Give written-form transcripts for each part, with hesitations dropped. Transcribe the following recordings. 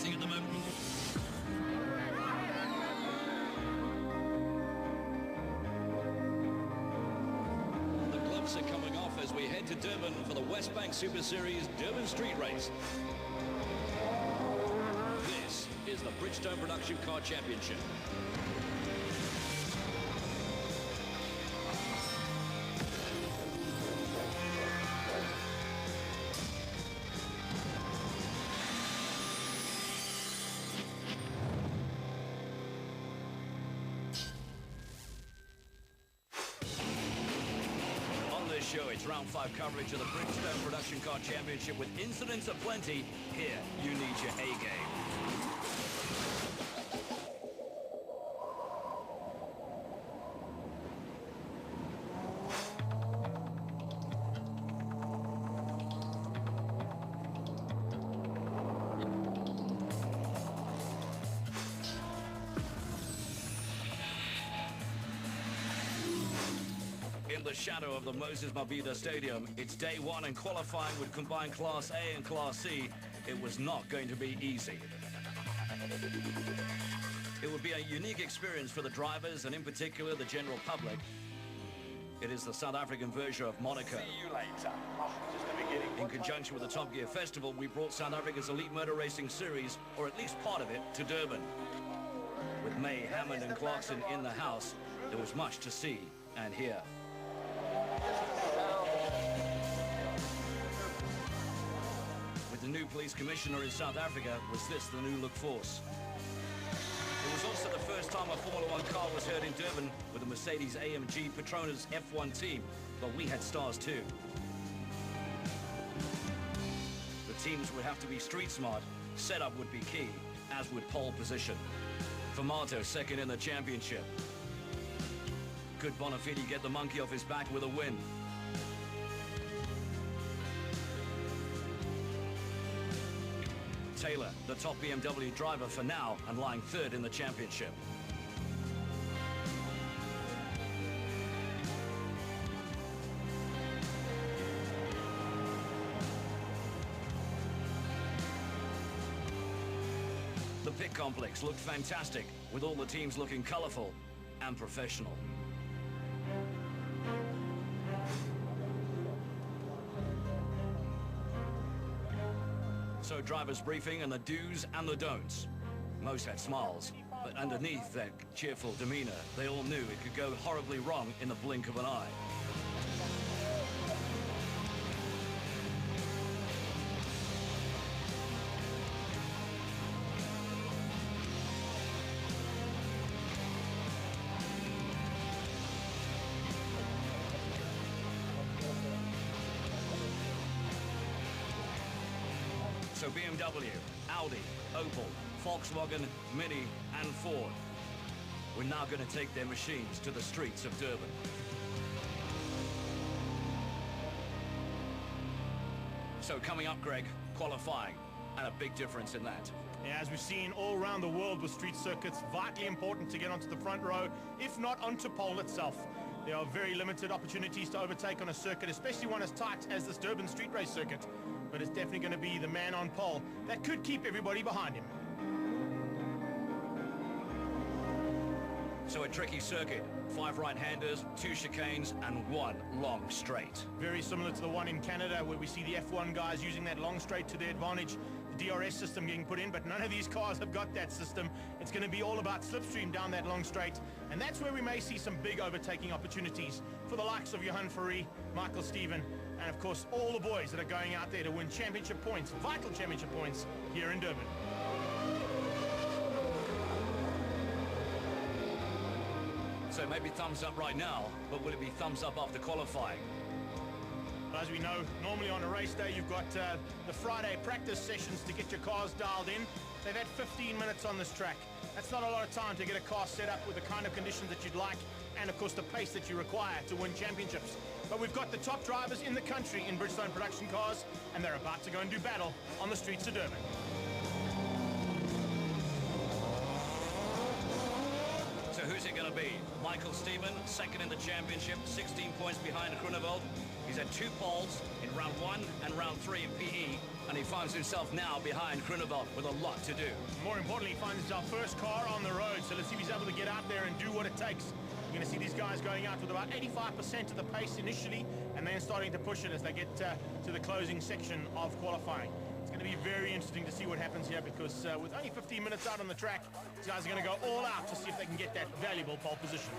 racing at the moment. The gloves are coming off as we head to Durban for the West Bank Super Series Durban Street Race. This is the Bridgestone Production Car Championship. Show. It's round 5 coverage of the Bridgestone Production Car Championship with incidents aplenty. Here, you need your A game. In the shadow of the Moses Mabhida Stadium, it's day 1 and qualifying would combine Class A and Class C. It was not going to be easy. It would be a unique experience for the drivers and in particular the general public. It is the South African version of Monaco. See you later. Just the beginning. In conjunction with the Top Gear Festival, we brought South Africa's elite motor racing series, or at least part of it, to Durban. With May, Hammond and Clarkson in the house, there was much to see and hear. With the new police commissioner in South Africa, was this the new look force? It was also the first time a Formula One car was heard in Durban with a Mercedes-AMG Petronas F1 team, but we had stars too. The teams would have to be street smart, setup would be key, as would pole position. Formato second in the championship. Could Bonafide get the monkey off his back with a win? Taylor, the top BMW driver for now and lying 3rd in the championship. The pit complex looked fantastic, with all the teams looking colourful and professional. So drivers briefing and the do's and the don'ts. Most had smiles, but underneath that cheerful demeanor, they all knew it could go horribly wrong in the blink of an eye. So BMW, Audi, Opel, Volkswagen, Mini and Ford. We're now going to take their machines to the streets of Durban. So coming up, Greg, qualifying, and a big difference in that. Yeah, as we've seen all around the world with street circuits, vitally important to get onto the front row, if not onto pole itself. There are very limited opportunities to overtake on a circuit, especially one as tight as this Durban street race circuit. But it's definitely going to be the man on pole that could keep everybody behind him. So a tricky circuit, 5 right-handers, 2 chicanes and 1 long straight. Very similar to the one in Canada where we see the F1 guys using that long straight to their advantage, the DRS system getting put in, but none of these cars have got that system. It's going to be all about slipstream down that long straight, and that's where we may see some big overtaking opportunities for the likes of Johan Fourie, Michael Steven, and of course all the boys that are going out there to win championship points, vital championship points here in Durban. So maybe thumbs up right now, but will it be thumbs up after qualifying? Well, as we know, normally on a race day you've got the Friday practice sessions to get your cars dialed in. They've had 15 minutes on this track. That's not a lot of time to get a car set up with the kind of conditions that you'd like and of course the pace that you require to win championships. But we've got the top drivers in the country in Bridgestone production cars, and they're about to go and do battle on the streets of Durban. So who's it going to be? Michael Steven, second in the championship, 16 points behind Groenewald. He's had 2 poles in round 1 and round 3 in PE, and he finds himself now behind Groenewald with a lot to do. More importantly, he finds his first car on the road, so let's see if he's able to get out there and do what it takes. You're going to see these guys going out with about 85% of the pace initially, and then starting to push it as they get to the closing section of qualifying. It's going to be very interesting to see what happens here, because with only 15 minutes out on the track, these guys are going to go all out to see if they can get that valuable pole position.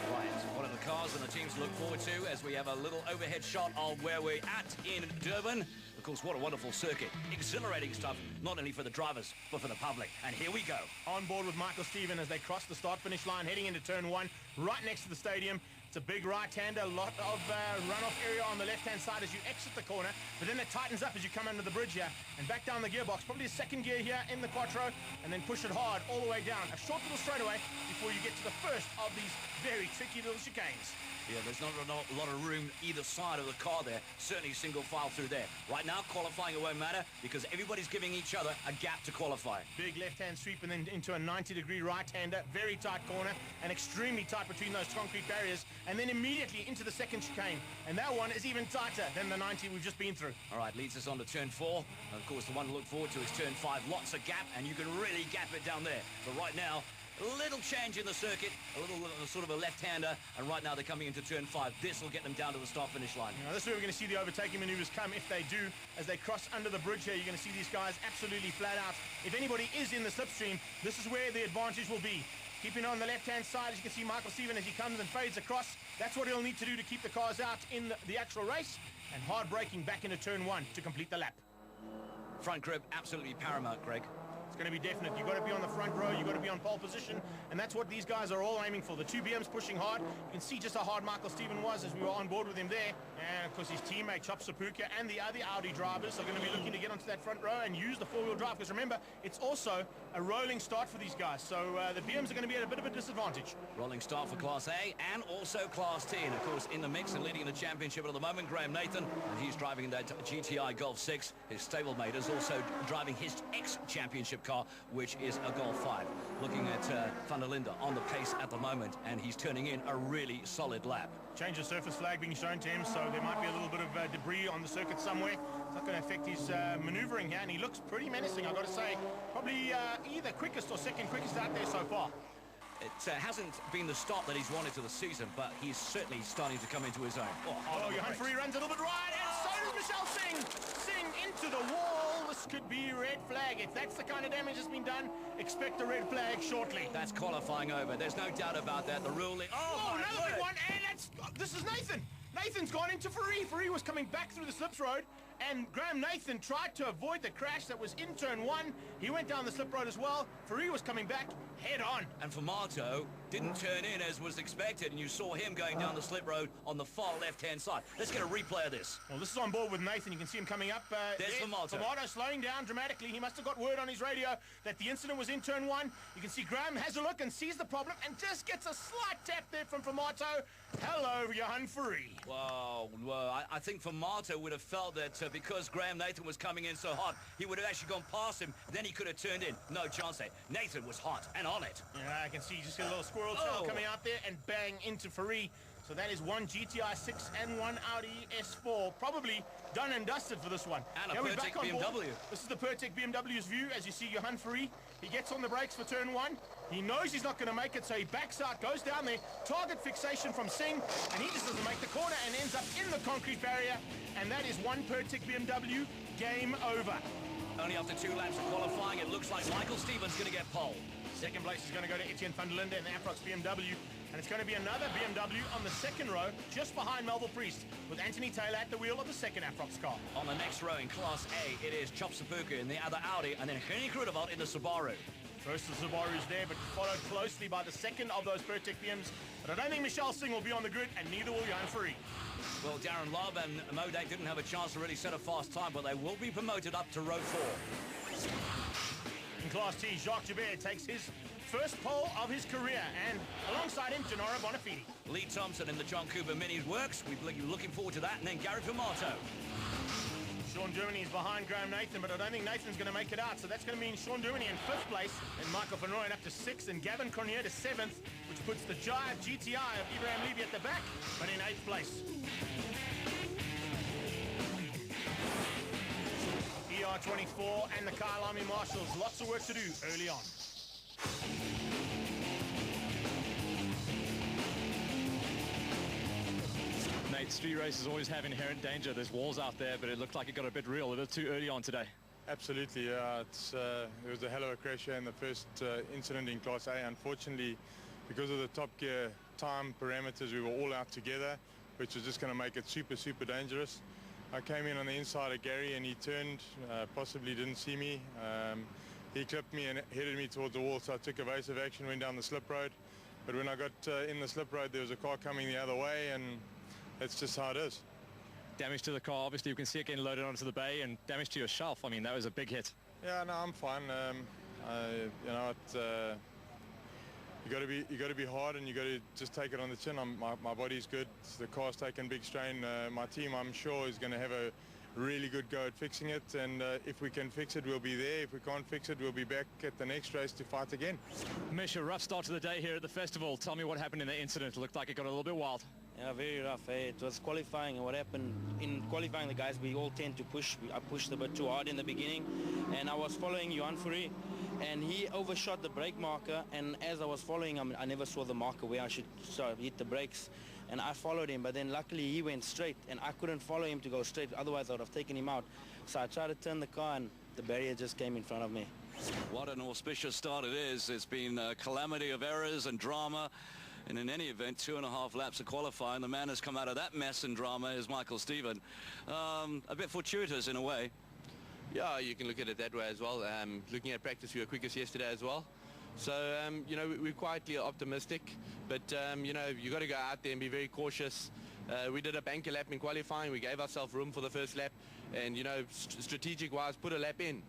Right, one of the cars and the teams to look forward to as we have a little overhead shot of where we're at in Durban. Of course, what a wonderful circuit. Exhilarating stuff, not only for the drivers, but for the public. And here we go. On board with Michael Steven as they cross the start-finish line, heading into turn 1, right next to the stadium. It's a big right-hander, a lot of runoff area on the left-hand side as you exit the corner, but then it tightens up as you come under the bridge here and back down the gearbox, probably a second gear here in the quattro, and then push it hard all the way down. A short little straightaway before you get to the first of these very tricky little chicanes. Yeah, there's not a lot of room either side of the car there. Certainly single file through there. Right now, qualifying it won't matter because everybody's giving each other a gap to qualify. Big left-hand sweep and then into a 90-degree right-hander. Very tight corner and extremely tight between those concrete barriers. And then immediately into the second chicane. And that one is even tighter than the 90 we've just been through. All right, leads us on to turn 4. And of course, the one to look forward to is turn 5. Lots of gap, and you can really gap it down there. But right now, a little change in the circuit, a little sort of a left-hander, and right now they're coming into turn 5. This will get them down to the start-finish line. Now, this is where we're going to see the overtaking maneuvers come if they do. As they cross under the bridge here, you're going to see these guys absolutely flat out. If anybody is in the slipstream, this is where the advantage will be. Keeping on the left-hand side, as you can see Michael Steven as he comes and fades across. That's what he'll need to do to keep the cars out in the actual race, and hard braking back into turn 1 to complete the lap. Front grip, absolutely paramount, Greg. It's going to be definite. You've got to be on the front row. You've got to be on pole position. And that's what these guys are all aiming for. The 2 BMs pushing hard. You can see just how hard Michael Steven was as we were on board with him there. And, of course, his teammate, Chop Sapuka, and the other Audi drivers are going to be looking to get onto that front row and use the 4-wheel drive. Because, remember, it's also a rolling start for these guys. So the BMs are going to be at a bit of a disadvantage. Rolling start for Class A and also Class T. And, of course, in the mix and leading in the championship at the moment, Graham Nathan. And he's driving that GTI Golf 6. His stablemate is also driving his ex-championship car, which is a Golf 5. Looking at Van der Linde on the pace at the moment, and he's turning in a really solid lap. Change of surface flag being shown to him, so there might be a little bit of debris on the circuit somewhere. It's not going to affect his maneuvering here, and he looks pretty menacing, I've got to say. Probably either quickest or second quickest out there so far. It hasn't been the start that he's wanted to the season, but he's certainly starting to come into his own. Oh, Johan Free runs a little bit wide, and so does Michelle Singh. Singh into the wall. This could be red flag. If that's the kind of damage that's been done, expect a red flag shortly. That's qualifying over. There's no doubt about that. The ruling. Oh, another big one, and this is Nathan. Nathan's gone into Faree. Faree was coming back through the slips road, and Graham Nathan tried to avoid the crash that was in turn 1. He went down the slip road as well. Faree was coming back head on. And Formato didn't turn in as was expected, and you saw him going down the slip road on the far left-hand side. Let's get a replay of this. Well, this is on board with Nathan. You can see him coming up. There's Formato. Formato slowing down dramatically. He must have got word on his radio that the incident was in turn 1. You can see Graham has a look and sees the problem and just gets a slight tap there from Formato. Hello, Johan Faree. Wow, well, I think Formato would have felt that because Graham Nathan was coming in so hot, he would have actually gone past him. Then he could have turned in. No chance there. Nathan was hot and on it. Yeah, I can see just a little squirrel tail coming out there and bang into Faree. So that is one GTI 6 and one Audi S4. Probably done and dusted for this one. And a Pertec BMW. This is the Pertec BMW's view. As you see, Johan Faree, he gets on the brakes for turn 1. He knows he's not going to make it, so he backs out, goes down there. Target fixation from Singh, and he just doesn't make the corner and ends up in the concrete barrier. And that is one Pertec BMW. Game over. Only after 2 laps of qualifying, it looks like Michael Steven's going to get pole. Second place is going to go to Etienne van der Linde in the Aprox BMW. And it's going to be another BMW on the second row, just behind Melville Priest, with Anthony Taylor at the wheel of the second Aprox car. On the next row in Class A, it is Chop Sapuka in the other Audi, and then Henry Groenewald in the Subaru. First the Subaru's there, but followed closely by the second of those Pertec BMs. But I don't think Michelle Singh will be on the grid, and neither will Johan Faree. Well, Darren Love and Moday didn't have a chance to really set a fast time, but they will be promoted up to row 4. In Class T, Jacques Joubert takes his first pole of his career, and alongside him, Gennaro Bonafini. Lee Thompson in the John Cooper Minis works. We're looking forward to that, and then Gary Formato. Sean Germany is behind Graham Nathan, but I don't think Nathan's going to make it out, so that's going to mean Sean Germany in 5th place, and Michael Van Rooyen up to 6th, and Gavin Cornier to 7th, which puts the Jive GTI of Ibrahim Levy at the back, but in 8th place. R24 and the Kyle Army Marshals. Lots of work to do early on. Nate, street races always have inherent danger. There's walls out there, but it looked like it got a bit real, a bit too early on today. Absolutely, yeah. It was a hell of a crash here in the first incident in Class A. Unfortunately, because of the Top Gear time parameters, we were all out together, which was just going to make it super, super dangerous. I came in on the inside of Gary and he turned, possibly didn't see me. He clipped me and headed me towards the wall, so I took evasive action, went down the slip road. But when I got in the slip road, there was a car coming the other way, and that's just how it is. Damage to the car, obviously you can see it getting loaded onto the bay, and damage to yourself. I mean, that was a big hit. Yeah, no, I'm fine. You know, you got to be hard, and you got to just take it on the chin. My body's good. The car's taken big strain. My team, I'm sure, is going to have a really good go at fixing it, and if we can fix it, we'll be there. If we can't fix it, we'll be back at the next race to fight again. Mish, a rough start to the day here at the festival. Tell me what happened in the incident. It looked like it got a little bit wild. Yeah, very rough. It was qualifying, and what happened in qualifying, the guys, we all tend to push. I pushed a bit too hard in the beginning, and I was following Johan Fourie, and he overshot the brake marker, and as I was following him, I never saw the marker where I should hit the brakes, and I followed him, but then luckily he went straight, and I couldn't follow him to go straight, otherwise I would have taken him out. So I tried to turn the car, and the barrier just came in front of me. What an auspicious start it is. It's been a calamity of errors and drama. And in any event, 2.5 laps of qualifying, the man has come out of that mess and drama is Michael Stephen. A bit fortuitous in a way. Yeah, you can look at it that way as well. Looking at practice, we were quickest yesterday as well. So, you know, we're quietly optimistic, but, you know, you got to go out there and be very cautious. We did a banker lap in qualifying. We gave ourselves room for the first lap, and, you know, strategic-wise, put a lap in.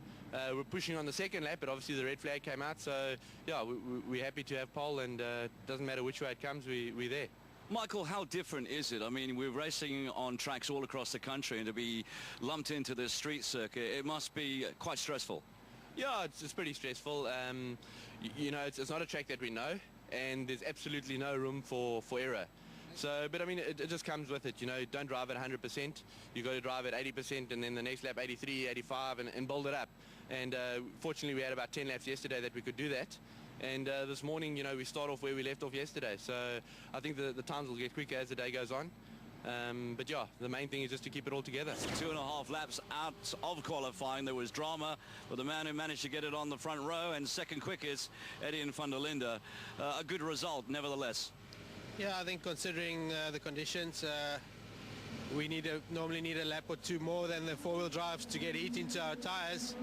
We're pushing on the second lap, but obviously the red flag came out. So, yeah, we're happy to have pole, and doesn't matter which way it comes, we're there. Michael, how different is it? I mean, we're racing on tracks all across the country, and to be lumped into this street circuit, it must be quite stressful. Yeah, it's pretty stressful. You know, it's not a track that we know, and there's absolutely no room for error. So, but I mean, it just comes with it, you know. Don't drive at 100%. You got to drive at 80%, and then the next lap 83, 85, and build it up. And fortunately, we had about 10 laps yesterday that we could do that. And this morning, you know, we start off where we left off yesterday. So I think the times will get quicker as the day goes on. But yeah, the main thing is just to keep it all together. 2.5 laps out of qualifying, there was drama, but the man who managed to get it on the front row and second quickest, Etienne van der Linde, a good result nevertheless. Yeah, I think considering the conditions, we normally need a lap or two more than the four-wheel drives to get heat into our tires.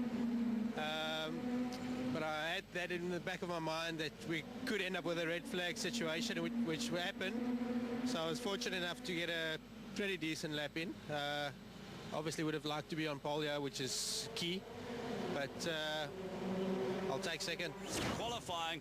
But I had that in the back of my mind that we could end up with a red flag situation, which happened. So I was fortunate enough to get a pretty decent lap in. Obviously would have liked to be on pole here, which is key, but I'll take second. Qualifying,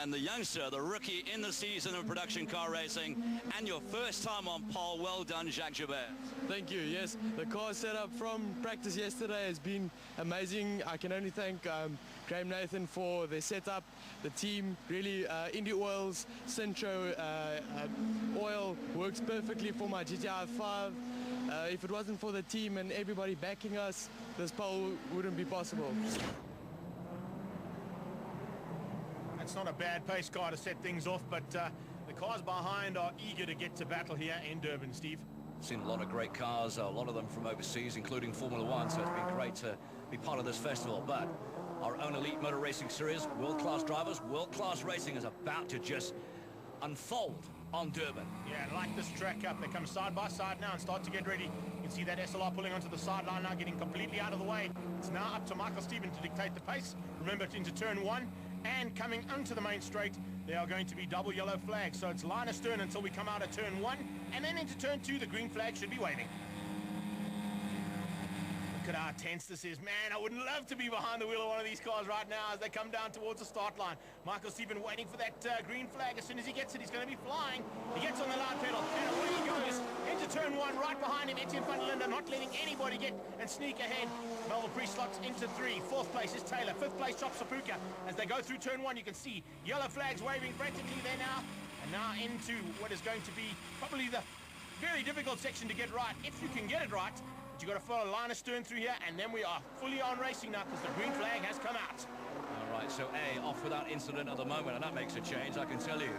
and the youngster, the rookie in the season of production car racing, and your first time on pole. Well done, Jacques Joubert. Thank you. Yes, the car setup from practice yesterday has been amazing. I can only thank Graham Nathan for their setup. The team really, Indy Oils, Centro oil works perfectly for my GTI 5. If it wasn't for the team and everybody backing us, this pole wouldn't be possible. It's not a bad pace car to set things off, but the cars behind are eager to get to battle here in Durban, Steve. Seen a lot of great cars, a lot of them from overseas, including Formula One, so it's been great to be part of this festival. But our own elite motor racing series, world-class drivers, world-class racing is about to just unfold on Durban. Yeah, like this track up. They come side by side now and start to get ready. You can see that SLR pulling onto the sideline now, getting completely out of the way. It's now up to Michael Stephen to dictate the pace. Remember, into turn one. And coming onto the main straight, there are going to be double yellow flags. So it's line astern until we come out of turn one. And then into turn two, the green flag should be waving. Look at how tense this is. Man, I would love to be behind the wheel of one of these cars right now as they come down towards the start line. Michael Stephen waiting for that green flag. As soon as he gets it, he's going to be flying. He gets on the loud pedal, and away he goes into turn one. Right behind him, Etienne van der Linde, not letting anybody get and sneak ahead. Melville pre-slots into three. Fourth place is Taylor. Fifth place, Chop Sapuka. As they go through turn one, you can see yellow flags waving frantically there now. And now into what is going to be probably the very difficult section to get right. If you can get it right, but you've got to follow line astern through here, and then we are fully on racing now because the green flag has come out. All right, so A off without incident at the moment, and that makes a change, I can tell you.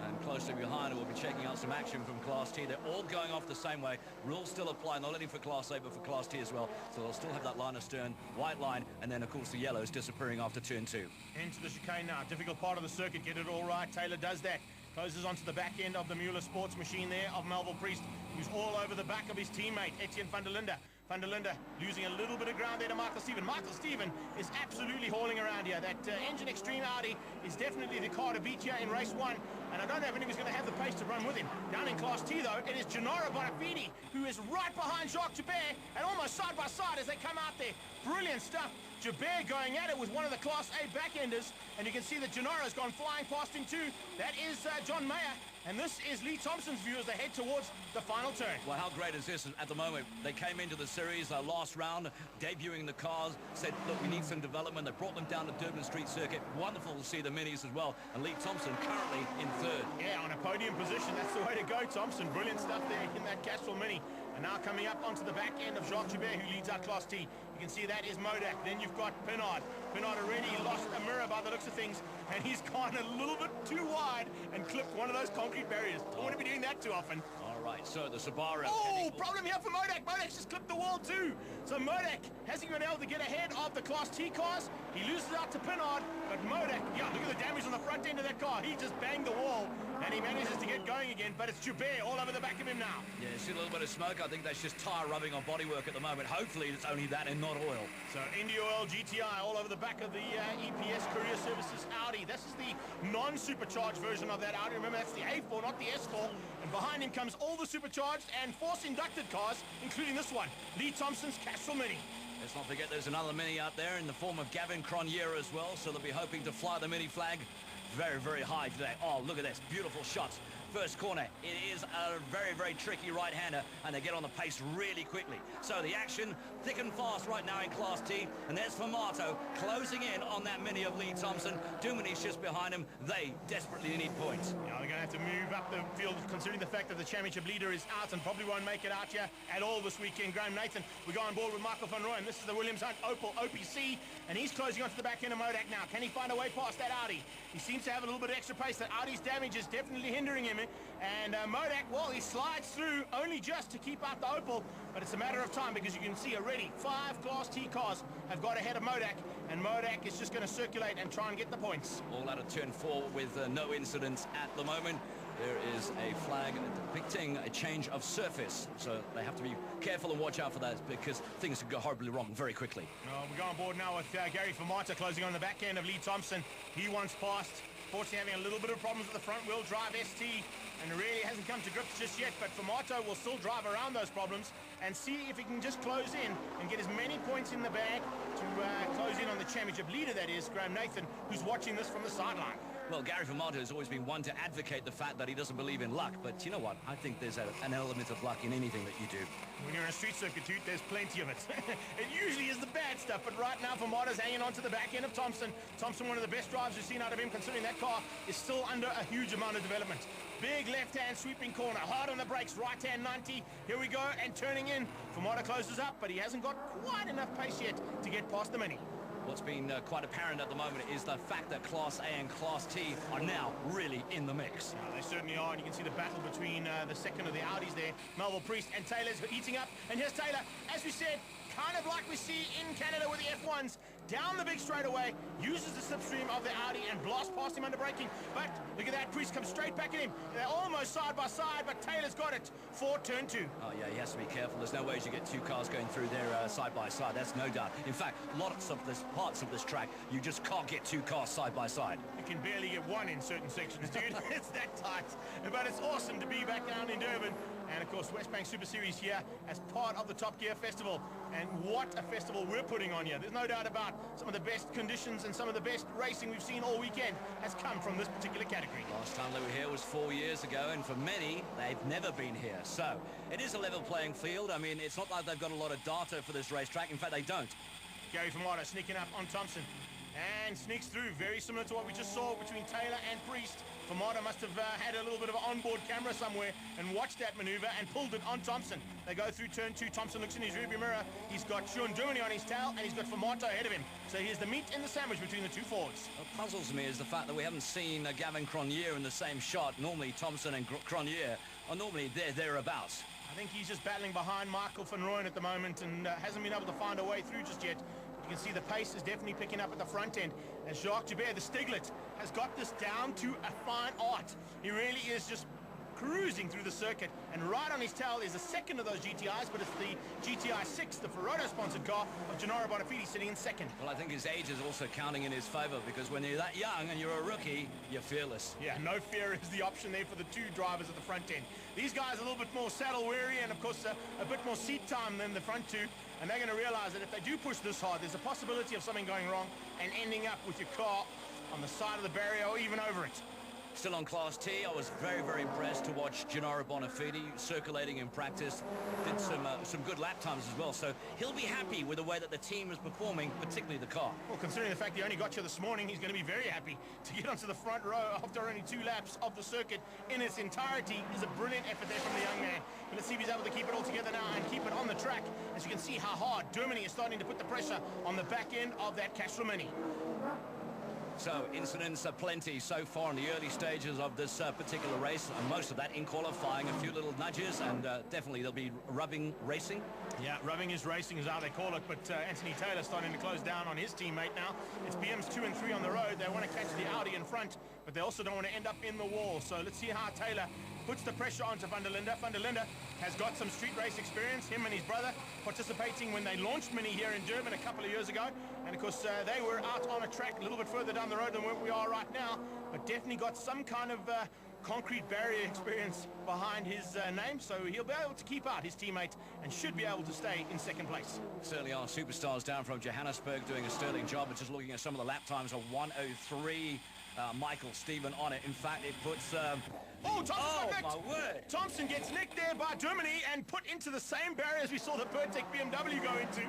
And closely behind, we'll be checking out some action from Class T. They're all going off the same way. Rules still apply, not only for Class A, but for Class T as well. So they'll still have that line astern, white line, and then, of course, the yellows disappearing after turn 2. Into the chicane now. Difficult part of the circuit. Get it all right. Taylor does that. Closes onto the back end of the Mueller sports machine there of Melville Priest, who's all over the back of his teammate, Etienne van der Linde. Van der Linde losing a little bit of ground there to Michael Stephen. Michael Stephen is absolutely hauling around here. That Engine Extreme Audi is definitely the car to beat here in race 1. And I don't know if anyone's going to have the pace to run with him. Down in Class T, though, it is Gennaro Bonafide, who is right behind Jacques Joubert, and almost side by side as they come out there. Brilliant stuff. Joubert going at it with one of the Class A backenders, and you can see that Gennaro's gone flying past him too. That is John Mayer, and this is Lee Thompson's view as they head towards the final turn. Well, how great is this at the moment? They came into the series last round, debuting the cars, said, look, we need some development. They brought them down to Durban Street Circuit. Wonderful to see the minis as well. And Lee Thompson currently in 3rd. Yeah, on a podium position. That's the way to go, Thompson. Brilliant stuff there in that Castrol Mini. And now coming up onto the back end of Jacques Joubert, who leads out Class T. You can see that is Modak. Then you've got Pinard. Pinard already lost a mirror by the looks of things, and he's gone a little bit too wide and clipped one of those concrete barriers. Don't want to be doing that too often. All right, so the Subaru. Oh, problem here for Modak. Modak's just clipped the wall too. So Modak hasn't been able to get ahead of the Class T cars. He loses out to Pinard, but Modak, yeah, look at the damage on the front end of that car. He just banged the wall, and he manages to get going again, but it's Joubert all over the back of him now. Yeah, see a little bit of smoke. I think that's just tyre rubbing on bodywork at the moment. Hopefully it's only that and not oil. So India Oil GTI all over the back of the EPS Courier Services Audi. This is the non-supercharged version of that Audi. Remember, that's the A4, not the S4. And behind him comes all the supercharged and force-inducted cars, including this one, Lee Thompson's Castrol Mini. Let's not forget there's another Mini out there in the form of Gavin Cronje as well, so they'll be hoping to fly the Mini flag very, very high today. Oh, look at this. Beautiful shots. First corner, it is a very, very tricky right-hander, and they get on the pace really quickly. So the action thick and fast right now in Class T, and there's Formato closing in on that Mini of Lee Thompson. Dumini's just behind him. They desperately need points. Yeah, they're going to have to move up the field, considering the fact that the championship leader is out and probably won't make it out here at all this weekend. Graham Nathan, we go on board with Michael van Rooyen. This is the Williams Hunt Opel OPC, and he's closing onto the back end of Modak now. Can he find a way past that Audi? He seems to have a little bit of extra pace. That Audi's damage is definitely hindering him. And Modak, well, he slides through only just to keep out the Opel, but it's a matter of time because you can see already 5 Class T cars have got ahead of Modak, and Modak is just going to circulate and try and get the points. All out of turn 4 with no incidents at the moment. There is a flag depicting a change of surface, so they have to be careful and watch out for that because things could go horribly wrong very quickly. We go on board now with Gary Formato closing on the back end of Lee Thompson. He wants past. Fortunately, having a little bit of problems with the front-wheel drive ST, and really hasn't come to grips just yet, but Formato will still drive around those problems and see if he can just close in and get as many points in the bag to close in on the championship leader, that is, Graham Nathan, who's watching this from the sideline. Well, Gary Formato has always been one to advocate the fact that he doesn't believe in luck, but you know what? I think there's an element of luck in anything that you do. When you're in a street circuit, dude, there's plenty of it. It usually is the bad stuff, but right now Formato's hanging on to the back end of Thompson. Thompson, one of the best drives we've seen out of him, considering that car is still under a huge amount of development. Big left-hand sweeping corner, hard on the brakes, right-hand 90. Here we go, and turning in. Formato closes up, but he hasn't got quite enough pace yet to get past the Mini. What's been quite apparent at the moment is the fact that Class A and Class T are now really in the mix. Yeah, they certainly are, and you can see the battle between the second of the Audis there, Melville Priest, and Taylor's heating up. And here's Taylor, as we said, kind of like we see in Canada with the F1s, down the big straightaway, uses the slipstream of the Audi and blasts past him under braking. But look at that, Priest comes straight back at him. They're almost side by side, but Taylor's got it for turn 2. Oh yeah, he has to be careful. There's no ways you get 2 cars going through there side by side. That's no doubt. In fact, lots of parts of this track, you just can't get 2 cars side by side. You can barely get 1 in certain sections, dude. It's that tight. But it's awesome to be back down in Durban. And, of course, West Bank Super Series here as part of the Top Gear Festival. And what a festival we're putting on here. There's no doubt about some of the best conditions and some of the best racing we've seen all weekend has come from this particular category. Last time they were here was 4 years ago, and for many, they've never been here. So it is a level playing field. I mean, it's not like they've got a lot of data for this racetrack. In fact, they don't. Gary Formato sneaking up on Thompson. and sneaks through. Very similar to what we just saw between Taylor and Priest. Famata must have had a little bit of an onboard camera somewhere and watched that maneuver and pulled it on Thompson. They go through turn 2. Thompson looks in his rearview mirror. He's got Sean Germany on his tail, and he's got Famata ahead of him. So here's the meat in the sandwich between the two forwards. What puzzles me is the fact that we haven't seen Gavin Cronje in the same shot. Normally Thompson and Cronje are normally thereabouts. I think he's just battling behind Michael van Rooyen at the moment and hasn't been able to find a way through just yet. You can see the pace is definitely picking up at the front end. And Jacques Joubert, the Stiglet, has got this down to a fine art. He really is just cruising through the circuit, and right on his tail is the second of those GTIs, but it's the GTI 6, the Ferroto-sponsored car of Gennaro Bonafide, sitting in second. Well, I think his age is also counting in his favor, because when you're that young and you're a rookie, you're fearless. Yeah, no fear is the option there for the two drivers at the front end. These guys are a little bit more saddle weary and, of course, a bit more seat time than the front two, and they're going to realize that if they do push this hard, there's a possibility of something going wrong and ending up with your car on the side of the barrier or even over it. Still on Class T, I was very, very impressed to watch Gennaro Bonafide circulating in practice. Did some good lap times as well, so he'll be happy with the way that the team is performing, particularly the car. Well, considering the fact he only got here this morning, he's going to be very happy to get onto the front row after only 2 laps of the circuit in its entirety. Is a brilliant effort there from the young man. But let's see if he's able to keep it all together now and keep it on the track. As you can see how hard Germany is starting to put the pressure on the back end of that Castrol Mini. So incidents are plenty so far in the early stages of this particular race, and most of that in qualifying. A few little nudges, and definitely there'll be rubbing racing. Yeah, rubbing is racing is how they call it, but Anthony Taylor starting to close down on his teammate now. It's BM's 2 and 3 on the road. They want to catch the Audi in front, but they also don't want to end up in the wall. So let's see how Taylor puts the pressure onto Van der Linde. Van der Linde has got some street race experience, him and his brother participating when they launched Mini here in Durban a couple of years ago. And of course, they were out on a track a little bit further down the road than where we are right now, but definitely got some kind of concrete barrier experience behind his name, so he'll be able to keep out his teammate and should be able to stay in second place. Certainly our superstars down from Johannesburg doing a sterling job, but just looking at some of the lap times of 1:03. Michael Stephen on it. In fact, it puts... my word! Thompson gets nicked there by Germany and put into the same barrier as we saw the Pertec BMW go into.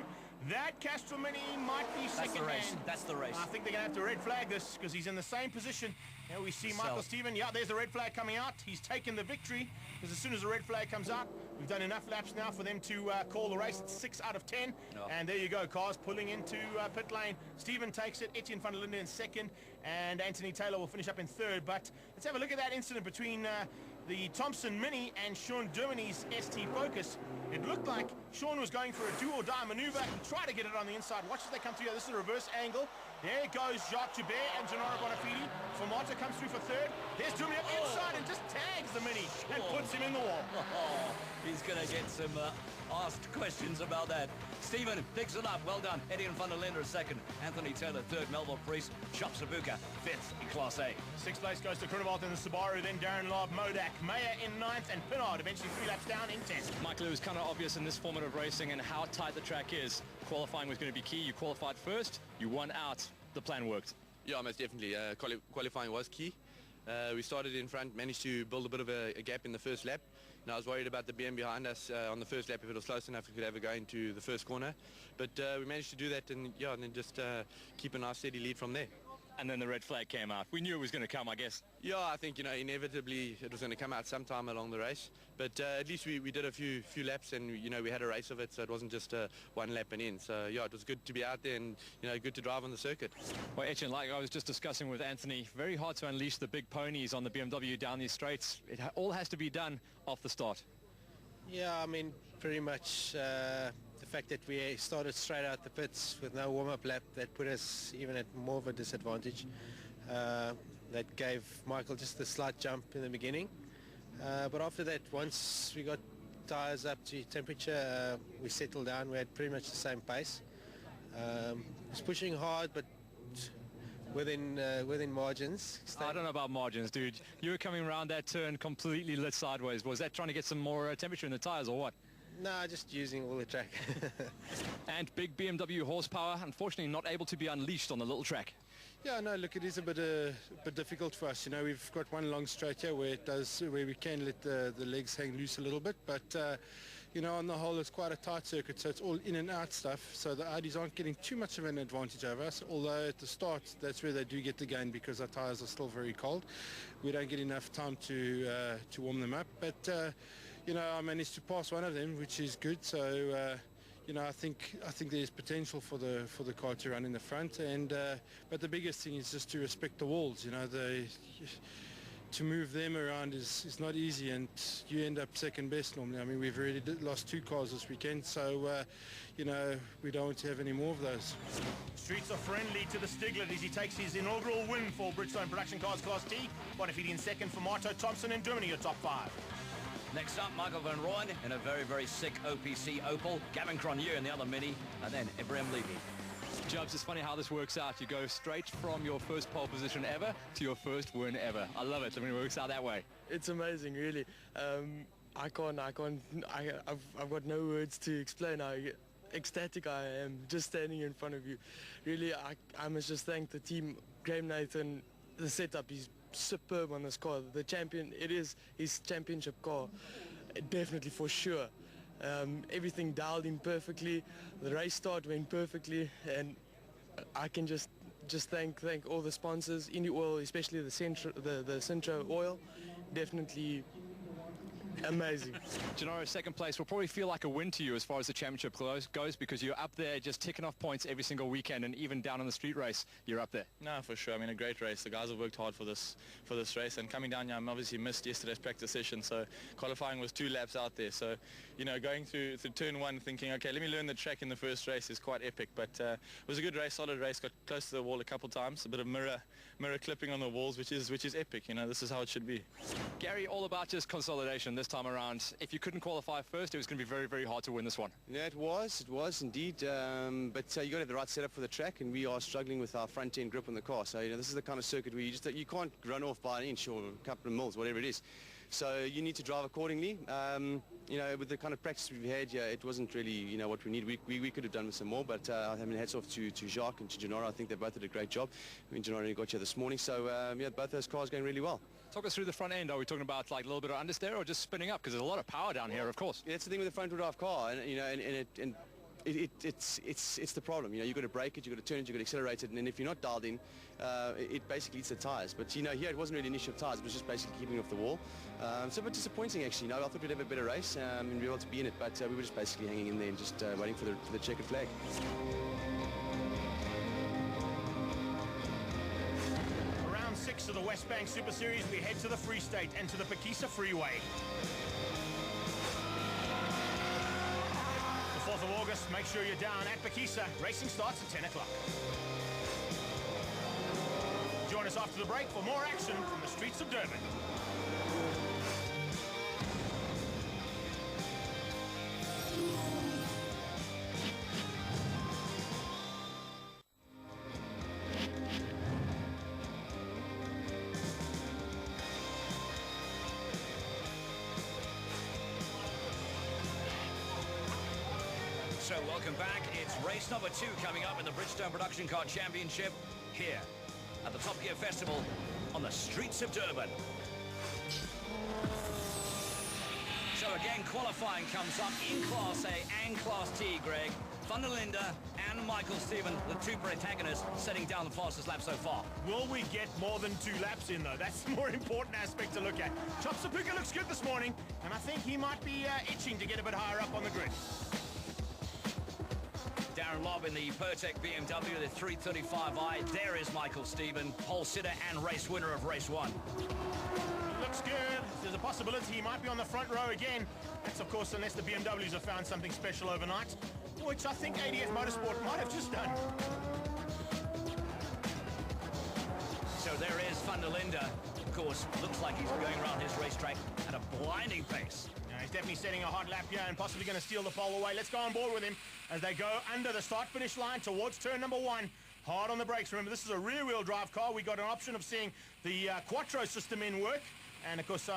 That Castrol Mini might be second hand. That's the race. I think they're going to have to red flag this because he's in the same position. Here we see Michael Stephen. Yeah, there's the red flag coming out. He's taken the victory because as soon as the red flag comes out, we've done enough laps now for them to call the race. It's 6 out of 10. Oh. And there you go, cars pulling into pit lane. Stephen takes it, Etienne van der Linde in second, and Anthony Taylor will finish up in third. But let's have a look at that incident between the Thompson Mini and Sean Germany's ST Focus. It looked like Sean was going for a do-or-die maneuver. He tried to get it on the inside. Watch as they come through. This is a reverse angle. There goes Jacques Joubert and Gennaro Bonafide. Famata comes through for third. There's Germany up inside and just tags the Mini and puts him in the wall. He's going to get some asked questions about that. Stephen picks it up. Well done. Etienne van der Linde second. Anthony Taylor third. Melville Priest. Shop Sabuka fifth in Class A. Sixth place goes to Grunewald in the Subaru. Then Darren Lobb, Modak, Mayer in ninth, and Pinard eventually 3 laps down in 10th. Michael, it was kind of obvious in this format of racing and how tight the track is. Qualifying was going to be key. You qualified first. You won out. The plan worked. Yeah, most definitely. Qualifying was key. We started in front, managed to build a bit of a gap in the first lap. And I was worried about the BM behind us on the first lap. If it was close enough, we could have it go into the first corner. But we managed to do that, and yeah, and then just keep a nice steady lead from there. And then the red flag came out. We knew it was going to come, I guess. Yeah, I think, inevitably it was going to come out sometime along the race. But at least we did a few laps, and, we had a race of it, so it wasn't just one lap and in. So, yeah, it was good to be out there and, good to drive on the circuit. Well, Etienne, like I was just discussing with Anthony, very hard to unleash the big ponies on the BMW down these straights. It all has to be done off the start. Yeah, I mean, pretty much the fact that we started straight out the pits with no warm-up lap, that put us even at more of a disadvantage. That gave Michael just a slight jump in the beginning. But after that, once we got tyres up to temperature, we settled down. We had pretty much the same pace. It was pushing hard, but within margins. I don't know about margins, dude. You were coming around that turn completely lit sideways. Was that trying to get some more temperature in the tyres or what? No, just using all the track. And big BMW horsepower, unfortunately not able to be unleashed on the little track. Yeah, no, look, it is a bit difficult for us. We've got one long straight here where we can let the legs hang loose a little bit, but you know, on the whole, it's quite a tight circuit, so it's all in and out stuff. So the Audis aren't getting too much of an advantage over us, although at the start, that's where they do get the gain because our tyres are still very cold. We don't get enough time to warm them up, but you know, I managed to pass one of them, which is good. So you know, I think there's potential for the car to run in the front, and but the biggest thing is just to respect the walls. You know, to move them around is not easy, and you end up second best normally. I mean, we've already lost 2 cars this weekend, so you know, we don't want to have any more of those. Streets are friendly to the Stiglet as he takes his inaugural win for Bridgestone Production Cars Class T. Bonified in second for Marto Thompson and Germany, your top 5. Next up, Michael Van Rooyen in a very, very sick OPC Opel. Gavin Cronje in the other Mini. And then Ibrahim Levy. Jobs, it's funny how this works out. You go straight from your first pole position ever to your first win ever. I love it. I mean, it works out that way. It's amazing, really. I've got no words to explain how ecstatic I am just standing in front of you. Really, I must just thank the team, Graham Nathan. The setup is superb on this car. The champion, it is his championship car, definitely for sure. Everything dialed in perfectly. The race start went perfectly, and I can just thank all the sponsors, Indy Oil, especially the Centro Oil, definitely amazing. Gennaro, second place will probably feel like a win to you as far as the championship goes, because you're up there just ticking off points every single weekend, and even down in the street race, you're up there. No, for sure. I mean, a great race. The guys have worked hard for this race, and coming down here, I'm obviously missed yesterday's practice session, so qualifying was 2 laps out there. So, you know, going through turn 1 thinking, okay, let me learn the track in the first race is quite epic, but it was a good race, solid race, got close to the wall a couple times, a bit of mirror clipping on the walls, which is epic. You know, this is how it should be. Gary, all about just consolidation this time around. If you couldn't qualify first, it was going to be very, very hard to win this one. Yeah, it was indeed. But you got to have the right setup for the track, and we are struggling with our front end grip on the car. So, you know, this is the kind of circuit where you can't run off by an inch or a couple of mils, whatever it is. So you need to drive accordingly. You know, with the kind of practice we've had here, it wasn't really, you know, what we need. We could have done with some more, but I mean, hats off to Jacques and to Gennaro. I think they both did a great job. I mean, Gennaro only got here this morning, so yeah, both those cars going really well. Talk us through the front end. Are we talking about like a little bit of understeer or just spinning up? Because there's a lot of power down here, of course. Yeah, that's the thing with the front-wheel drive car, and you know, it's the problem. You know, you've got to brake it, you've got to turn it, you've got to accelerate it, and then if you're not dialed in, it basically eats the tyres. But you know, here it wasn't really an issue of tyres, it was just basically keeping off the wall. So a bit disappointing actually. You know, I thought we'd have a better race and be able to be in it, but we were just basically hanging in there and just waiting for the checkered flag. Round 6 of the West Bank Super Series, we head to the Free State and to the Pakisa Freeway. The 4th of August, make sure you're down at Pakisa. Racing starts at 10 o'clock. Join us after the break for more action from the streets of Durban. So welcome back. It's race number 2 coming up in the Bridgestone Production Car Championship here at the Top Gear Festival on the streets of Durban. So again, qualifying comes up in Class A and Class T, Greg. Van der Linde and Michael Stephen, the 2 protagonists, setting down the fastest lap so far. Will we get more than 2 laps in, though? That's the more important aspect to look at. Chopsapuka looks good this morning, and I think he might be itching to get a bit higher up on the grid. Darren Lobb in the Pertec BMW, the 335i. There is Michael Stephen, pole sitter and race winner of race 1. Looks good. There's a possibility he might be on the front row again. That's, of course, unless the BMWs have found something special overnight, which I think ADS Motorsport might have just done. So there is Van der Linde. Of course, looks like he's going around his racetrack at a blinding pace. He's definitely setting a hot lap here and possibly going to steal the pole away. Let's go on board with him as they go under the start-finish line towards turn number 1. Hard on the brakes. Remember, this is a rear-wheel drive car. We got an option of seeing the Quattro system in work. And, of course,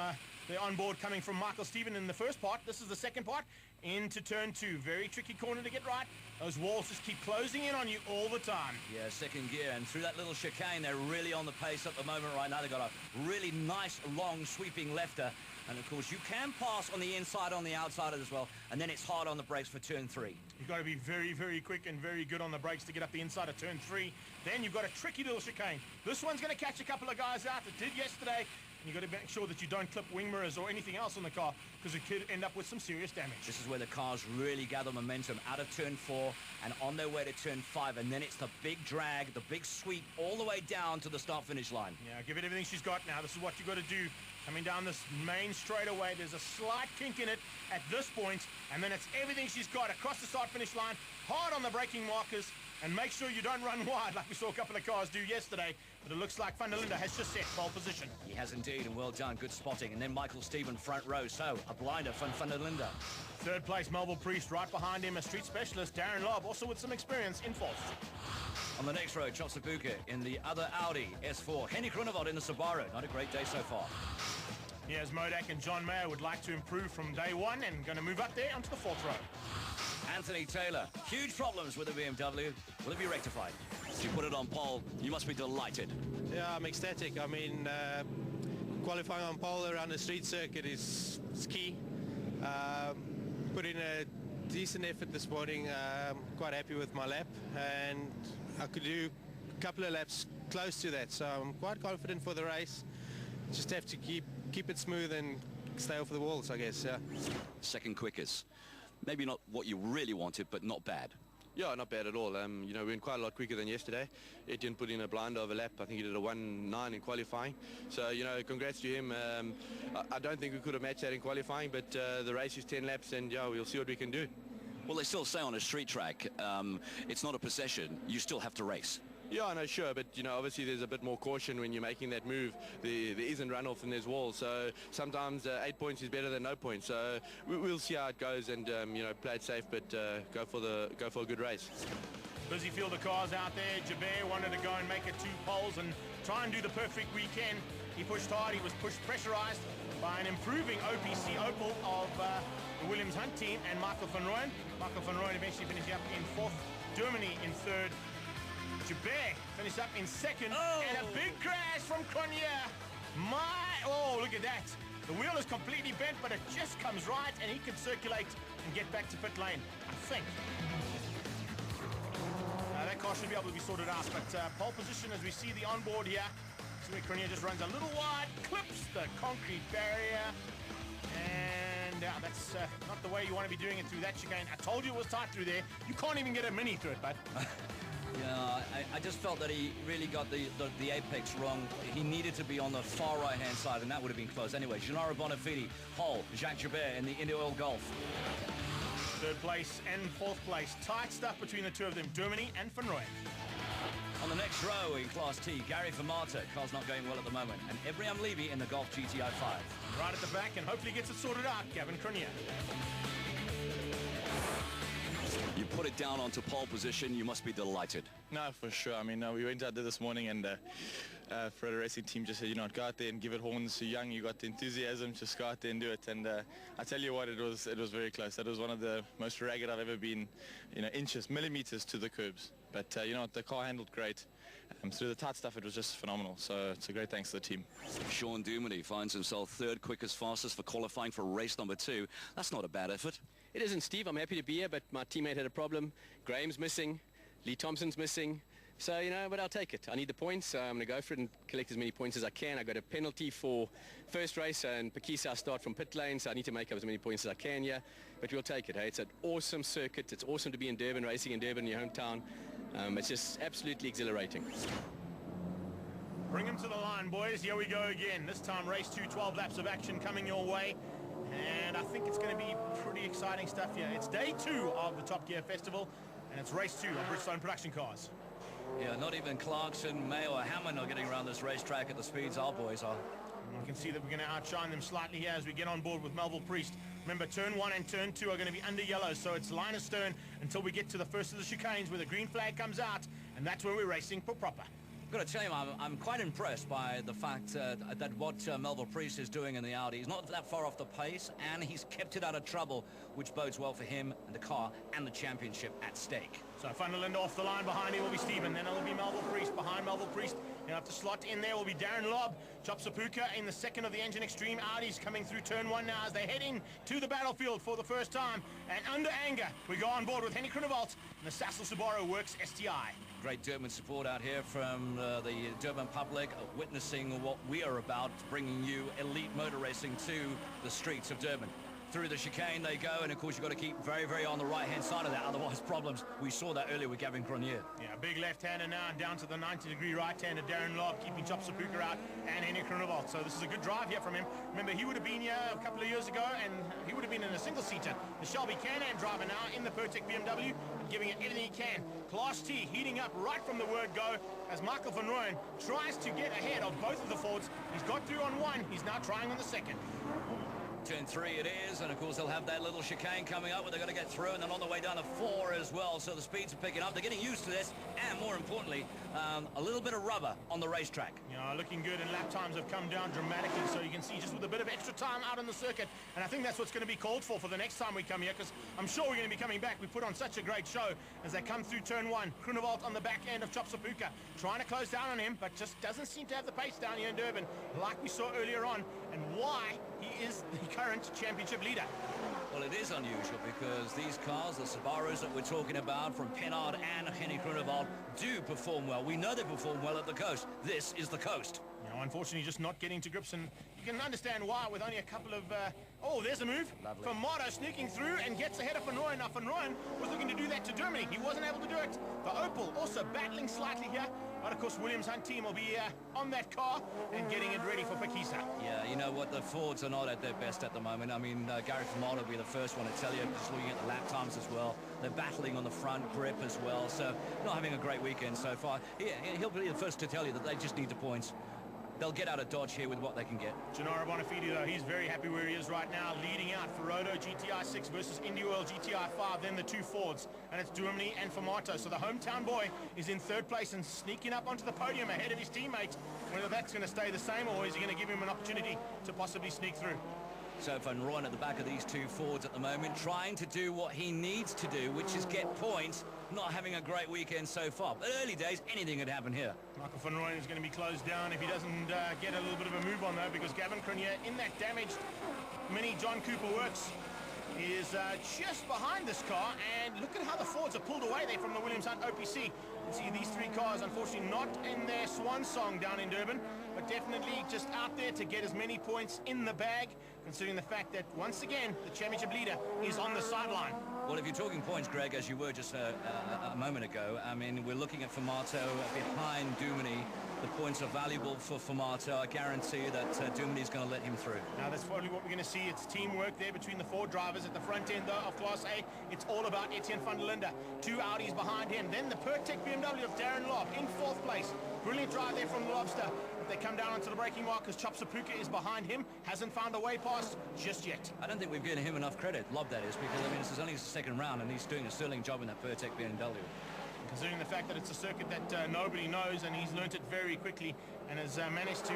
the onboard coming from Michael Stephen in the first part. This is the second part. Into turn 2. Very tricky corner to get right. Those walls just keep closing in on you all the time. Yeah, second gear. And through that little chicane, they're really on the pace at the moment right now. They've got a really nice, long, sweeping lefter. And of course, you can pass on the inside, on the outside as well, and then it's hard on the brakes for turn 3. You've got to be very, very quick and very good on the brakes to get up the inside of turn 3. Then you've got a tricky little chicane. This one's going to catch a couple of guys out. It did yesterday. And you've got to make sure that you don't clip wing mirrors or anything else on the car, because it could end up with some serious damage. This is where the cars really gather momentum out of turn 4 and on their way to turn 5, and then it's the big drag, the big sweep all the way down to the start-finish line. Yeah, give it everything she's got now. This is what you've got to do. Coming down this main straightaway, there's a slight kink in it at this point, and then it's everything she's got across the start-finish line, hard on the braking markers, and make sure you don't run wide like we saw a couple of cars do yesterday. But it looks like Van der Linde has just set pole position. He has indeed, and well done. Good spotting. And then Michael Steven front row. So, a blinder from Van der Linde. Third place, Melville Priest. Right behind him, a street specialist, Darren Lobb, also with some experience in fourth. On the next row, Chotsabuka in the other Audi S4. Henny Grunewald in the Subaru. Not a great day so far. Here's Modak, and John Mayer would like to improve from day one and going to move up there onto the fourth row. Anthony Taylor, huge problems with the BMW. Will it be rectified? You put it on pole, you must be delighted. Yeah, I'm ecstatic. I mean, qualifying on pole around the street circuit is key. Put in a decent effort this morning. Quite happy with my lap, and I could do a couple of laps close to that, so I'm quite confident for the race. Just have to keep it smooth and stay off the walls, I guess. Yeah. Second quickest. Maybe not what you really wanted, but not bad. Yeah, not bad at all. You know, we went quite a lot quicker than yesterday. Etienne put in a blind over lap. I think he did a 1.9 in qualifying. So, you know, congrats to him. I don't think we could have matched that in qualifying, but the race is 10 laps, and yeah, we'll see what we can do. Well, they still say on a street track, it's not a possession. You still have to race. Yeah, no, sure, but, you know, obviously there's a bit more caution when you're making that move. There isn't runoff and there's walls, so sometimes 8 points is better than no points. So we'll see how it goes, and, you know, play it safe, but go for a good race. Busy field of cars out there. Jabir wanted to go and make it 2 poles and try and do the perfect weekend. He pushed hard. He was pushed pressurized by an improving OPC Opel of the Williams Hunt team and Michael van Rooyen. Michael van Rooyen eventually finishing up in 4th, Germany in 3rd. Jabir finished up in 2nd, and a big crash from Cronier. Oh, look at that. The wheel is completely bent, but it just comes right, and he can circulate and get back to pit lane, I think. That car should be able to be sorted out, but pole position as we see the onboard here. See where Cronier just runs a little wide, clips the concrete barrier, and that's not the way you want to be doing it through that chicane. I told you it was tight through there. You can't even get a mini through it, bud. Yeah, I just felt that he really got the apex wrong. He needed to be on the far right-hand side, and that would have been close. Anyway, Gennaro Bonafide, Hall, Jacques Jabir in the India Oil Golf. 3rd place and 4th place. Tight stuff between the two of them, Germany and Van Rooyen. On the next row in Class T, Gary Vermaata. Car's not going well at the moment. And Ebrahim Levy in the Golf GTI 5. Right at the back, and hopefully gets it sorted out, Gavin Cronier. You put it down onto pole position, you must be delighted. No, for sure. I mean, we went out there this morning, and for the racing team just said, you know, go out there and give it horns. You're young, you got the enthusiasm, just go out there and do it. And I tell you what, it was very close. That was one of the most ragged I've ever been, you know, inches, millimeters to the curbs. But, you know, the car handled great. Through the tight stuff, it was just phenomenal. So it's a great thanks to the team. Sean Duminy finds himself 3rd quickest fastest for qualifying for race number 2. That's not a bad effort. It isn't, Steve. I'm happy to be here, but my teammate had a problem. Graham's missing. Lee Thompson's missing. So, you know, but I'll take it. I need the points. So I'm going to go for it and collect as many points as I can. I got a penalty for first race, and Pakisa I start from pit lane, so I need to make up as many points as I can here. But we'll take it. Hey? It's an awesome circuit. It's awesome to be in Durban, racing in Durban, in your hometown. It's just absolutely exhilarating. Bring him to the line, boys. Here we go again. This time, race 2, 12 laps of action coming your way. And I think it's going to be pretty exciting stuff here. It's day 2 of the Top Gear Festival, and it's race 2 of Bridgestone production cars. Yeah, not even Clarkson, May or Hammond are getting around this racetrack at the speeds our boys are. And we can see that we're going to outshine them slightly here as we get on board with Melville Priest. Remember, turn 1 and turn 2 are going to be under yellow, so it's line astern until we get to the first of the chicanes where the green flag comes out, and that's where we're racing for proper. got to tell you, I'm quite impressed by the fact that what Melville Priest is doing in the Audi. He's not that far off the pace, and he's kept it out of trouble, which bodes well for him and the car and the championship at stake. So Van der Linde off the line. Behind him will be Stephen. Then it'll be Melville Priest. Behind Melville Priest, you'll have to slot in there will be Darren Lobb. Chop Sapuka in the second of the Engine Extreme. Audis coming through turn 1 now as they head in to the battlefield for the first time. And under anger, we go on board with Henny Groenewald and the Sassel Subaru Works STI. Great Durban support out here from the Durban public, witnessing what we are about, bringing you elite motor racing to the streets of Durban. Through the chicane they go, and of course you've got to keep very, very on the right-hand side of that, otherwise problems. We saw that earlier with Gavin Grenier. Yeah, big left-hander now, and down to the 90-degree right-hander, Darren Lobb, keeping Chop Sapuka out, and Henny Groenewald. So this is a good drive here from him. Remember, he would have been here a couple of years ago, and he would have been in a single-seater. The Shelby Can-Am driver now in the Pertec BMW, giving it everything he can. Class T heating up right from the word go as Michael van Rooyen tries to get ahead of both of the Fords. He's got through on one, he's now trying on the second. Turn 3 it is, and of course they'll have that little chicane coming up where they're going to get through, and then on the way down to 4 as well, so the speeds are picking up. They're getting used to this, and more importantly, a little bit of rubber on the racetrack. Yeah, looking good, and lap times have come down dramatically, so you can see just with a bit of extra time out on the circuit, and I think that's what's going to be called for the next time we come here, because I'm sure we're going to be coming back. We put on such a great show as they come through turn 1. Groenewald on the back end of Chop Sapuka, trying to close down on him, but just doesn't seem to have the pace down here in Durban, like we saw earlier on, and why he is the current championship leader. Well, it is unusual because these cars, the Subarus that we're talking about from Pennard and Henny Groenewald, do perform well. We know they perform well at the coast. This is the coast. Now, unfortunately, just not getting to grips, and you can understand why with only a couple of... oh, there's a move. Lovely. From Marto sneaking through and gets ahead of Van Rooyen. Now, Van Rooyen was looking to do that to Germany. He wasn't able to do it. The Opel also battling slightly here. But, of course, Williams Hunt team will be on that car and getting it ready for Pakisa. Yeah, you know what? The Fords are not at their best at the moment. I mean, Gary Famato will be the first one to tell you, just looking at the lap times as well. They're battling on the front grip as well, so not having a great weekend so far. Yeah, he'll be the first to tell you that they just need the points. They'll get out of Dodge here with what they can get. Gennaro Bonafide, though, he's very happy where he is right now, leading out Ferodo GTI 6 versus Indy Oil GTI 5, then the two Fords, and it's Duhamel and Famato. So the hometown boy is in third place and sneaking up onto the podium ahead of his teammate. Whether that's going to stay the same or is he going to give him an opportunity to possibly sneak through? So Van Rooyen at the back of these two Fords at the moment, trying to do what he needs to do, which is get points, not having a great weekend so far. But early days, anything could happen here. Michael van Rooyen is going to be closed down if he doesn't get a little bit of a move on, though, because Gavin Grenier in that damaged Mini John Cooper Works is just behind this car, and look at how the Fords are pulled away there from the Williams Hunt OPC. You can see these three cars, unfortunately, not in their swan song down in Durban, but definitely just out there to get as many points in the bag, considering the fact that, once again, the championship leader is on the sideline. Well, if you're talking points, Greg, as you were just a moment ago, I mean, we're looking at Famato behind Duhamel. The points are valuable for Famato. I guarantee that Duhamel is going to let him through. Now, that's probably what we're going to see. It's teamwork there between the four drivers at the front end, though, of Class A. It's all about Etienne van der Linde. Two Audis behind him. Then the Pertec BMW of Darren Lobb in fourth place. Brilliant drive there from the Lobster. But they come down onto the braking mark because Chop Sapuka is behind him. Hasn't found a way past just yet. I don't think we've given him enough credit, Lobb that is, because, I mean, this is only his second round and he's doing a sterling job in that Pertec BMW. Considering the fact that it's a circuit that nobody knows, and he's learnt it very quickly and has managed to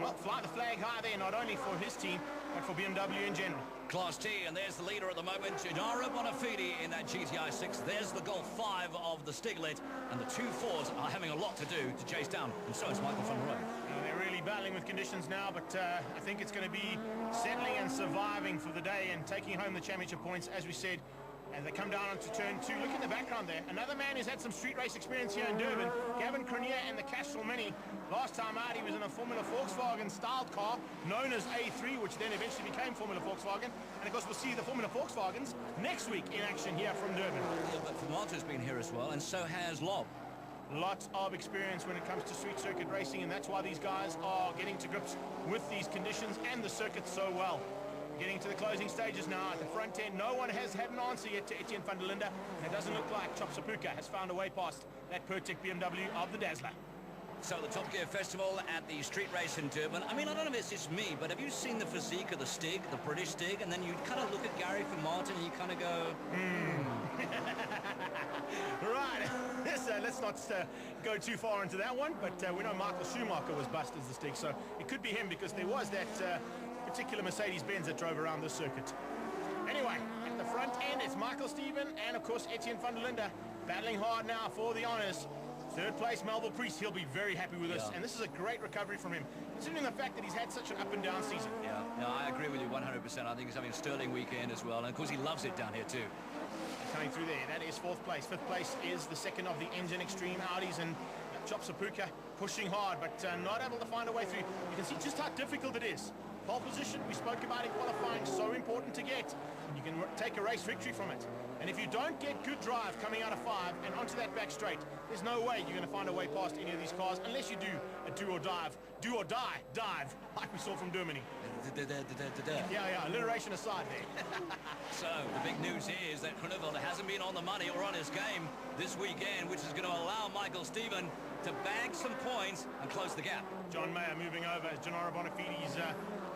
well, fly the flag high there, not only for his team, but for BMW in general. Class T, and there's the leader at the moment, Gennaro Bonafide in that GTI 6. There's the Golf 5 of the Stiglet, and the two Fords are having a lot to do to chase down, and so is Michael van Rooyen. They're really battling with conditions now, but I think it's going to be settling and surviving for the day and taking home the championship points, as we said. As they come down onto turn 2, look in the background there. Another man who's had some street race experience here in Durban, Gavin Grenier and the Castrol Mini. Last time out, he was in a Formula Volkswagen styled car known as A3, which then eventually became Formula Volkswagen. And of course, we'll see the Formula Volkswagens next week in action here from Durban. Yeah, but Famato's been here as well, and so has Lobb. Lots of experience when it comes to street circuit racing, and that's why these guys are getting to grips with these conditions and the circuit so well. Getting to the closing stages now at the front end. No one has had an answer yet to Etienne van der Linde, and it doesn't look like Chop Sapuka has found a way past that Pertec BMW of the Dazzler. So the Top Gear Festival at the street race in Durban. I mean, I don't know if it's just me, but have you seen the physique of the Stig, the British Stig, and then you kind of look at Gary van Martin and you kind of go, Right, let's not not go too far into that one, but we know Michael Schumacher was bust as the stick, so it could be him because there was that particular Mercedes-Benz that drove around this circuit. Anyway, at the front end, it's Michael Steven and, of course, Etienne van der Linde battling hard now for the honours. Third place, Melville Priest, he'll be very happy with this, and this is a great recovery from him, considering the fact that he's had such an up-and-down season. Yeah, no, I agree with you 100%. I think he's having a sterling weekend as well, and of course he loves it down here too. Coming through there, that is fourth place. Fifth place is the second of the Engine Extreme Audis, and Chop Sapuka pushing hard, but not able to find a way through. You can see just how difficult it is. Pole position, we spoke about in qualifying, so important to get. And you can take a race victory from it. And if you don't get good drive coming out of 5 and onto that back straight, there's no way you're going to find a way past any of these cars unless you do a do or die dive, like we saw from Germany. Yeah, alliteration aside there. So, the big news here is that Groenewald hasn't been on the money or on his game this weekend, which is going to allow Michael Steven to bag some points and close the gap. John Mayer moving over as Gennaro Bonafide's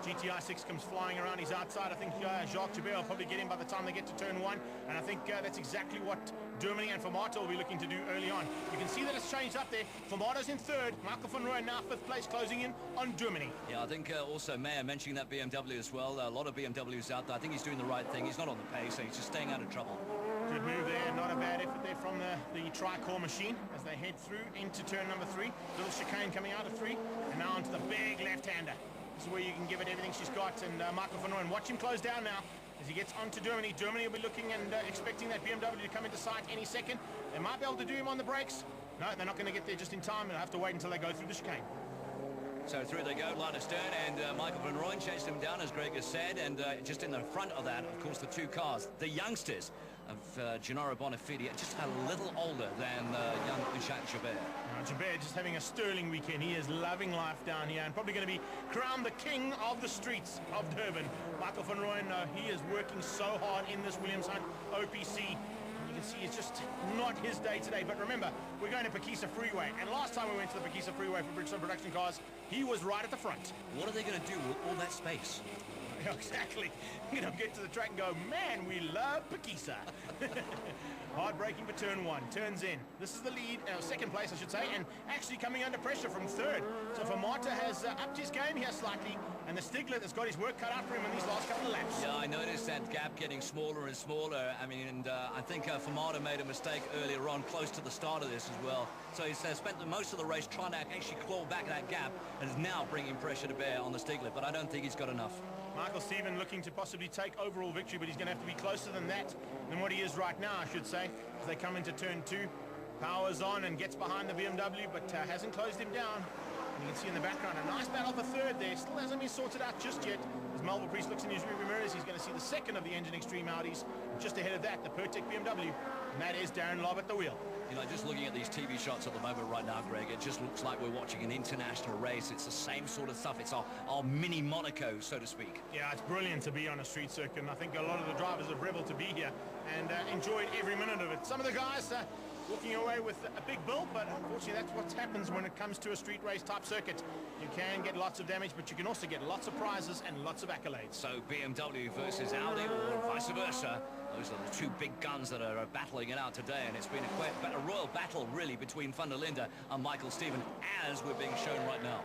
GTI 6 comes flying around. He's outside. I think Jacques Joubert will probably get him by the time they get to turn 1. And I think that's exactly what Germany and Vermato will be looking to do early on. You can see that it's changed up there. Vermato's in third. Michael van Rooyen now fifth place, closing in on Germany. Yeah, I think also Mayer mentioning that BMW as well. A lot of BMWs out there. I think he's doing the right thing. He's not on the pace, so he's just staying out of trouble. Good move there. Not a bad effort there from the Tricor machine as they head through into turn number 3. Little chicane coming out of 3. And now onto the big left-hander. This is where you can give it everything she's got. And Michael van Rooyen, watch him close down now as he gets onto Germany. Germany will be looking and expecting that BMW to come into sight any second. They might be able to do him on the brakes. No, they're not going to get there just in time. They'll have to wait until they go through the chicane. So through they go, line astern, and Michael van Rooyen chased him down, as Greg has said, and just in the front of that, of course, the two cars, the youngsters of Gennaro Bonafide, just a little older than young Jacques Joubert. Joubert just having a sterling weekend. He is loving life down here and probably going to be crowned the king of the streets of Durban. Michael van Rooyen, he is working so hard in this Williams Hunt OPC. You can see it's just not his day today. But remember, we're going to Pakisa Freeway. And last time we went to the Pakisa Freeway for Bridgestone production cars, he was right at the front. What are they going to do with all that space? Exactly. You know, get to the track and go, man, we love Pakisa. Hard braking for turn 1. Turns in. This is the lead, second place, I should say, and actually coming under pressure from third. So Vermato has upped his game here slightly, and the Stigler has got his work cut out for him in these last couple of laps. Yeah, I noticed that gap getting smaller and smaller. I mean, and I think Vermato made a mistake earlier on, close to the start of this as well. So he's spent most of the race trying to actually claw back that gap, and is now bringing pressure to bear on the Stigler, but I don't think he's got enough. Michael Steven looking to possibly take overall victory, but he's going to have to be closer than that, than what he is right now, I should say, as they come into turn 2. Powers on and gets behind the BMW, but hasn't closed him down. And you can see in the background a nice battle for third there. Still hasn't been sorted out just yet. As Melville Priest looks in his rearview mirrors, he's going to see the second of the Engine Extreme Audis. Just ahead of that, the Pertec BMW, and that is Darren Lobb at the wheel. You know, just looking at these TV shots at the moment right now, Greg, it just looks like we're watching an international race. It's the same sort of stuff. It's our mini Monaco, so to speak. Yeah, it's brilliant to be on a street circuit, and I think a lot of the drivers have reveled to be here and enjoyed every minute of it. Some of the guys walking away with a big bill, but unfortunately that's what happens when it comes to a street race type circuit. You can get lots of damage, but you can also get lots of prizes and lots of accolades. So BMW versus Audi, or vice versa. Those are the two big guns that are battling it out today, and it's been a royal battle, really, between van der Linde and Michael Steven, as we're being shown right now.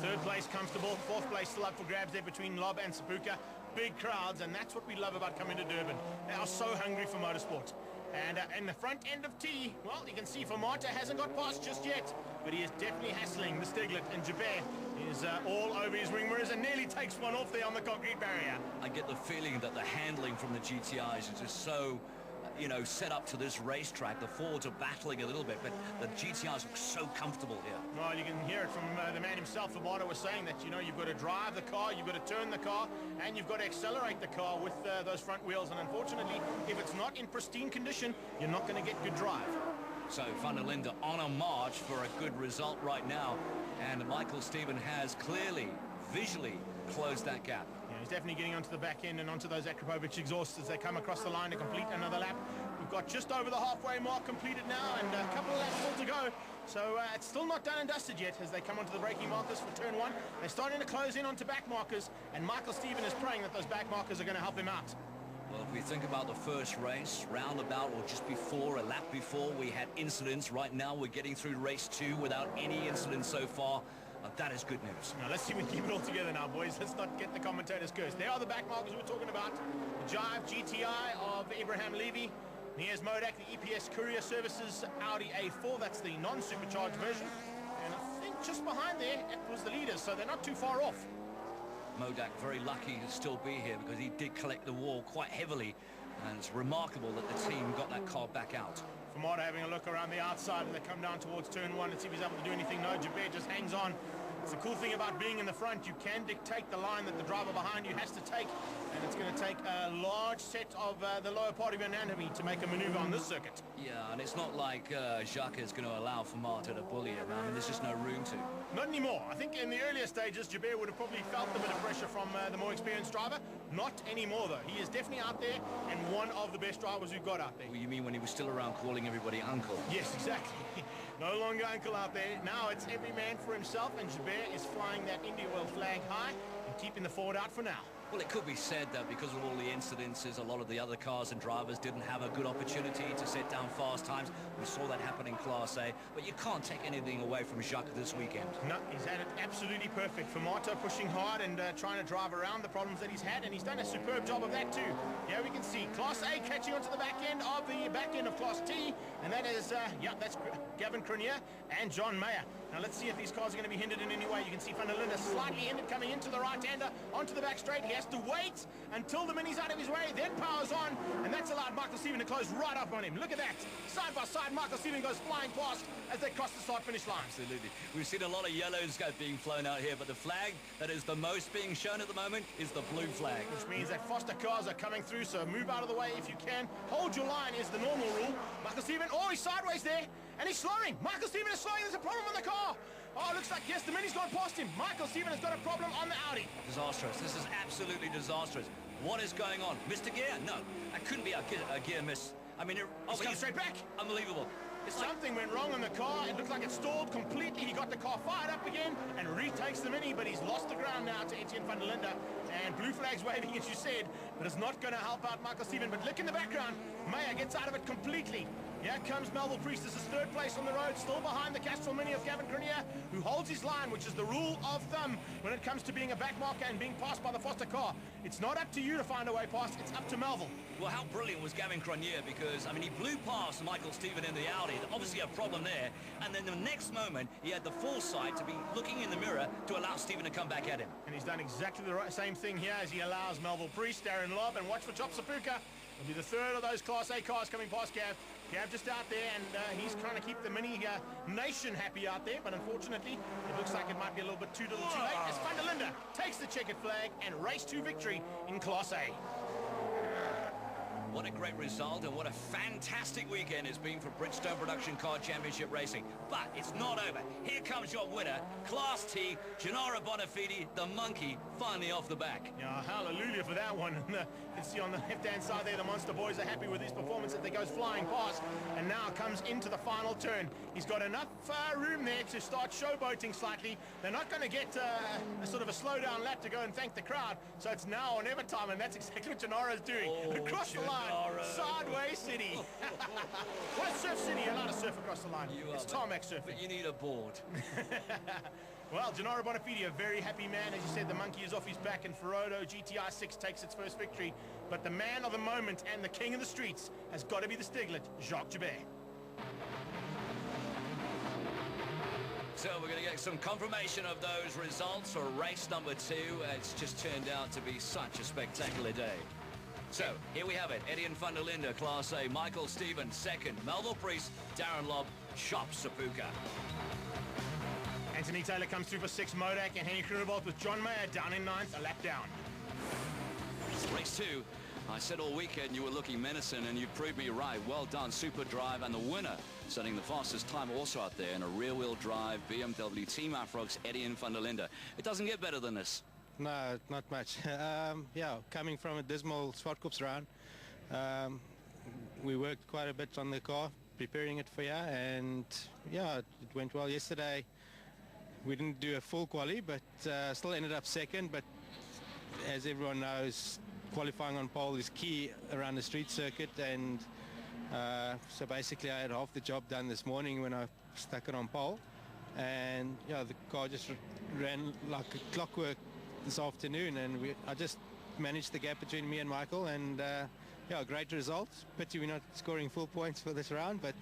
Third place comfortable, fourth place still up for grabs there between Lobb and Sapuka. Big crowds, and that's what we love about coming to Durban. They are so hungry for motorsport. And in the front end of T, well, you can see Vermato hasn't got past just yet, but he is definitely hassling the Stiglet, and Joubert is all over his wing mirrors and nearly takes one off there on the concrete barrier. I get the feeling that the handling from the GTIs is just so, you know, set up to this racetrack. The Fords are battling a little bit, but the GTIs look so comfortable here. Well, you can hear it from the man himself. Vermato was saying that, you know, you've got to drive the car, you've got to turn the car, and you've got to accelerate the car with those front wheels. And unfortunately, if it's not in pristine condition, you're not going to get good drive. So van der Linde on a march for a good result right now, and Michael Steven has clearly, visually closed that gap. Yeah, he's definitely getting onto the back end and onto those Akrapovic exhausts as they come across the line to complete another lap. We've got just over the halfway mark completed now, and a couple of laps still to go. So it's still not done and dusted yet as they come onto the braking markers for turn 1. They're starting to close in onto back markers, and Michael Steven is praying that those back markers are going to help him out. Well, if we think about the first race, roundabout or just before, a lap before, we had incidents. Right now, we're getting through race 2 without any incidents so far. That is good news. Now, let's see if we keep it all together now, boys. Let's not get the commentators cursed. They are the back markers we're talking about. The Jive GTI of Abraham Levy. Here's Modak, the EPS Courier Services Audi A4. That's the non-supercharged version. And I think just behind there, it was the leaders, so they're not too far off. Modak very lucky to still be here because he did collect the wall quite heavily. And it's remarkable that the team got that car back out. Famada having a look around the outside as they come down towards turn 1 and see if he's able to do anything. No, Jabir just hangs on. It's the cool thing about being in the front. You can dictate the line that the driver behind you has to take, and it's going to take a large set of the lower part of your anatomy to make a maneuver on this circuit. Yeah, and it's not like Jacques is going to allow Famata to bully him. I mean, there's just no room to. Not anymore. I think in the earlier stages, Jabir would have probably felt a bit of pressure from the more experienced driver. Not anymore, though. He is definitely out there and one of the best drivers we've got out there. Well, you mean when he was still around calling everybody uncle? Yes, exactly. No longer uncle out there. Now it's every man for himself, and Jabir is flying that India Oil flag high and keeping the Ford out for now. Well, it could be said that because of all the incidences, a lot of the other cars and drivers didn't have a good opportunity to set down fast times. We saw that happen in Class A, but you can't take anything away from Jacques this weekend. No, he's had it absolutely perfect. Famato pushing hard and trying to drive around the problems that he's had, and he's done a superb job of that too. Here we can see Class A catching onto the back end of Class T, and that is, that's Gavin Cronier and John Mayer. Now let's see if these cars are going to be hindered in any way. You can see Van der Linde slightly hindered coming into the right-hander onto the back straight. He has to wait until the Mini's out of his way, then powers on, and that's allowed Michael Stephen to close right up on him. Look at that. Side by side, Michael Stephen goes flying past as they cross the start-finish line. Absolutely. We've seen a lot of yellows being flown out here, but the flag that is the most being shown at the moment is the blue flag. Which means that Foster cars are coming through, so move out of the way if you can. Hold your line is the normal rule. Michael Stephen, oh, he's sideways there, and he's slowing. Michael Stephen is slowing. There's a problem on the car. Oh, looks like, yes, the Mini's gone past him. Michael Stephen has got a problem on the Audi. Disastrous. This is absolutely disastrous. What is going on? Mr. Gear? No, that couldn't be a gear miss. I mean, he's come straight back. Unbelievable. Something went wrong on the car. It looks like it stalled completely. He got the car fired up again and retakes the Mini, but he's lost the ground now to Etienne van der Linde. And blue flag's waving, as you said, but it's not going to help out Michael Stephen. But look in the background. Meyer gets out of it completely. Here comes Melville Priest. This is third place on the road, still behind the Castrol Mini of Gavin Cronier, who holds his line, which is the rule of thumb when it comes to being a back marker and being passed by the Foster car. It's not up to you to find a way past, it's up to Melville. Well, how brilliant was Gavin Cronier? Because, I mean, he blew past Michael Stephen in the Audi. Obviously a problem there. And then the next moment, he had the foresight to be looking in the mirror to allow Stephen to come back at him. And he's done exactly the same thing here as he allows Melville Priest, Darren Lobb, and watch for Chop Sapuka. It'll be the third of those Class A cars coming past Gav. Gav just out there, and he's trying to keep the Mini nation happy out there, but unfortunately, it looks like it might be a little bit too little too late as Van der Linde takes the checkered flag and race to victory in Class A. What a great result and what a fantastic weekend it's been for Bridgestone Production Car Championship Racing. But it's not over. Here comes your winner, Class T, Gennaro Bonafide, the monkey, finally off the back. Yeah, hallelujah for that one. You can see on the left-hand side there, the Monster Boys are happy with his performance as they goes flying past, and now comes into the final turn. He's got enough room there to start showboating slightly. They're not going to get a sort of a slow-down lap to go and thank the crowd, so it's now or never time, and that's exactly what Gennaro's doing. Across the line. Sideways City. What a surf city, you're allowed to surf across the line. It's tarmac surfing. But you need a board. Well, Gennaro Bonafide, a very happy man. As you said, the monkey is off his back, and Ferodo GTI 6 takes its first victory. But the man of the moment and the king of the streets has got to be the Stiglet, Jacques Jabir. So we're going to get some confirmation of those results for race number 2. It's just turned out to be such a spectacular day. So, here we have it. Etienne van der Linde, Class A. Michael Stephen, second. Melville Priest, Darren Lobb, Chop Sapuka. Anthony Taylor comes through for 6. Modak and Henry Krunevold with John Mayer down in 9th, a lap down. Race 2. I said all weekend you were looking menacing, and you proved me right. Well done, super drive, and the winner, setting the fastest time also out there in a rear-wheel drive BMW Team Afrox, Etienne van der Linde. It doesn't get better than this. No, not much. Yeah, coming from a dismal Swartkops round, we worked quite a bit on the car, preparing it for you, and yeah, it went well yesterday. We didn't do a full quali, but still ended up second, but as everyone knows, qualifying on pole is key around the street circuit, and so basically I had half the job done this morning when I stuck it on pole, and yeah, the car just ran like a clockwork this afternoon, and I just managed the gap between me and Michael, and yeah, great result. Pity we're not scoring full points for this round, but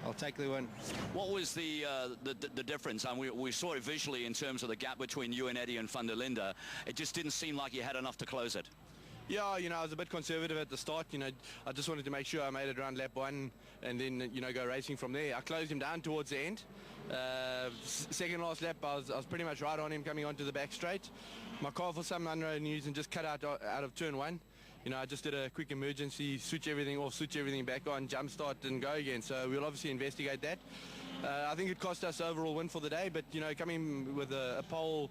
I'll take the win. What was the difference? And we saw it visually in terms of the gap between you and Eddie and van der Linde. It just didn't seem like you had enough to close it. Yeah, you know, I was a bit conservative at the start. You know, I just wanted to make sure I made it around lap 1 and then, you know, go racing from there. I closed him down towards the end. Second last lap, I was pretty much right on him coming onto the back straight. My car, for some unknown reason, just cut out of turn 1. You know, I just did a quick emergency, switch everything off, switch everything back on, jump start and go again. So we'll obviously investigate that. I think it cost us the overall win for the day, but, you know, coming with a pole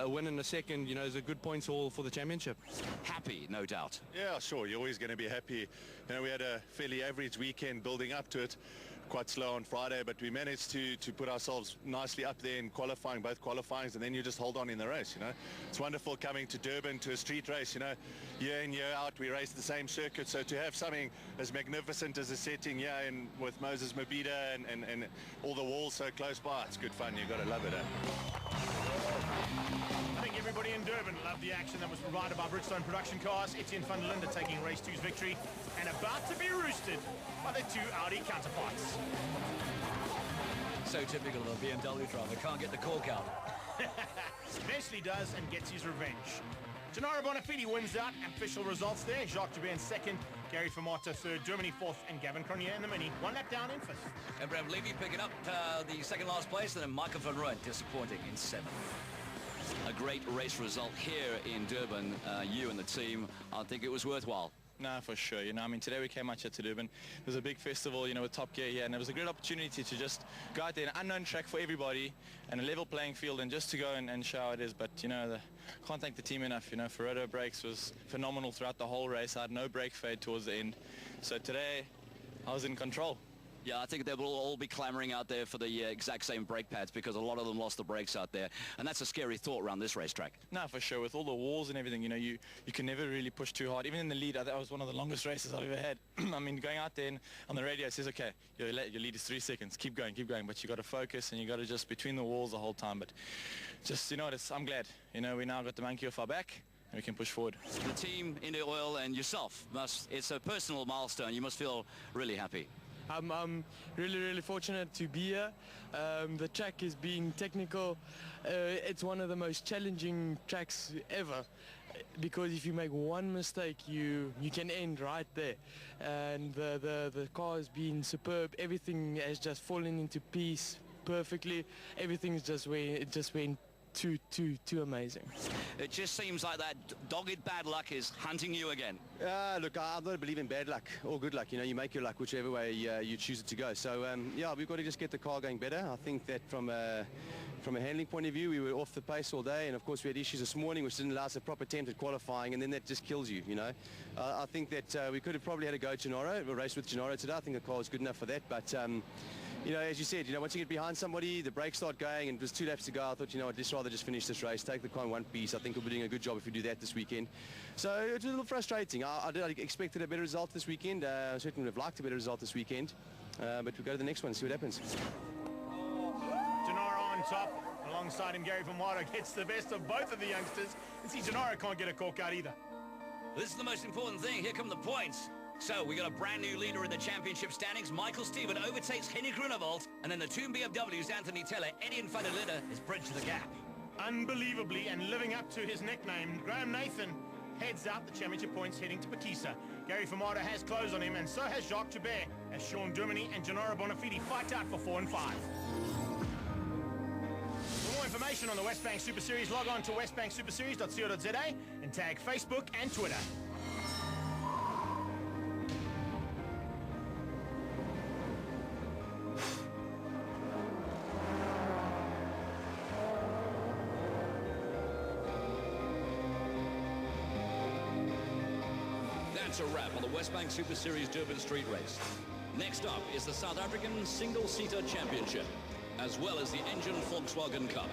win in the second, you know, is a good points haul for the championship. Happy, no doubt. Yeah, sure. You're always going to be happy. You know, we had a fairly average weekend building up to it. Quite slow on Friday, but we managed to put ourselves nicely up there in qualifying, both qualifyings, and then you just hold on in the race, you know. It's wonderful coming to Durban to a street race, you know. Year in, year out, we race the same circuit, so to have something as magnificent as a setting here and with Moses Mabhida and all the walls so close by, it's good fun. You've got to love it, I think everybody in Durban loved the action that was provided by Bridgestone Production Cars. Etienne van der Linde taking race 2's victory and about to be roosted by the 2 Audi counterparts. So typical of a BMW driver, can't get the cork out. Eventually does and gets his revenge. Gennaro Bonafide wins out. Official results there. Jacques Durban second, Gary Vermaata third, Germany fourth, and Gavin Cronje in the Mini. 1 lap down in fifth. Abraham Levy picking up the second last place, and then Michael van Rooyen disappointing in 7th. A great race result here in Durban. You and the team, I think it was worthwhile. No, for sure. You know, I mean, today we came out here to Durban. It was a big festival, you know, with Top Gear here, and it was a great opportunity to just go out there, an unknown track for everybody, and a level playing field, and just to go and show how it is. But, you know, can't thank the team enough. You know, Ferrero brakes was phenomenal throughout the whole race. I had no brake fade towards the end. So today, I was in control. Yeah, I think they will all be clamoring out there for the exact same brake pads because a lot of them lost the brakes out there. And that's a scary thought around this racetrack. No, for sure. With all the walls and everything, you know, you can never really push too hard. Even in the lead, that was one of the longest races I've ever had. I mean, going out there and on the radio, it says, okay, your lead is 3 seconds. Keep going. But you got to focus and you got to just between the walls the whole time. But just, you know, I'm glad. You know, we now got the monkey off our back. We can push forward. The team, India Oil, and yourself, it's a personal milestone. You must feel really happy. I'm really fortunate to be here. The track is being technical. It's one of the most challenging tracks ever because if you make one mistake you can end right there, and the car has been superb. Everything has just fallen into piece perfectly. Everything's just went too amazing. It just seems like that dogged bad luck is hunting you again. Look, I don't believe in bad luck or good luck. You know, you make your luck whichever way you choose it to go. So, yeah, we've got to just get the car going better. I think that from a handling point of view, we were off the pace all day, and of course we had issues this morning which didn't allow us a proper attempt at qualifying, and then that just kills you, you know. I think that we could have probably had a go at Gennaro, a race with Gennaro today. I think the car was good enough for that, but you know, as you said, you know, once you get behind somebody, the brakes start going, and it was 2 laps to go. I thought, you know what, let's rather just finish this race, take the car in one piece. I think we'll be doing a good job if we do that this weekend. So it was a little frustrating. I expected a better result this weekend. I certainly would have liked a better result this weekend. But we'll go to the next one and see what happens. Gennaro on top. Alongside him, Gary Vermaata gets the best of both of the youngsters. And see, Gennaro can't get a cork out either. This is the most important thing. Here come the points. So we got a brand new leader in the championship standings. Michael Steven overtakes Henrik Grunewald, and then the two BMWs, Anthony Teller, Etienne van der Linde, has bridged the gap. Unbelievably, and living up to his nickname, Graham Nathan heads out the championship points heading to Pakisa. Gary Vermaata has closed on him, and so has Jacques Durban, as Sean Durmany and Gennaro Bonafide fight out for 4 and 5. For more information on the Westbank Super Series, log on to westbanksuperseries.co.za and tag Facebook and Twitter. That's a wrap on the Westbank Super Series Durban Street Race. Next up is the South African Single-Seater Championship, as well as the Engine Volkswagen Cup.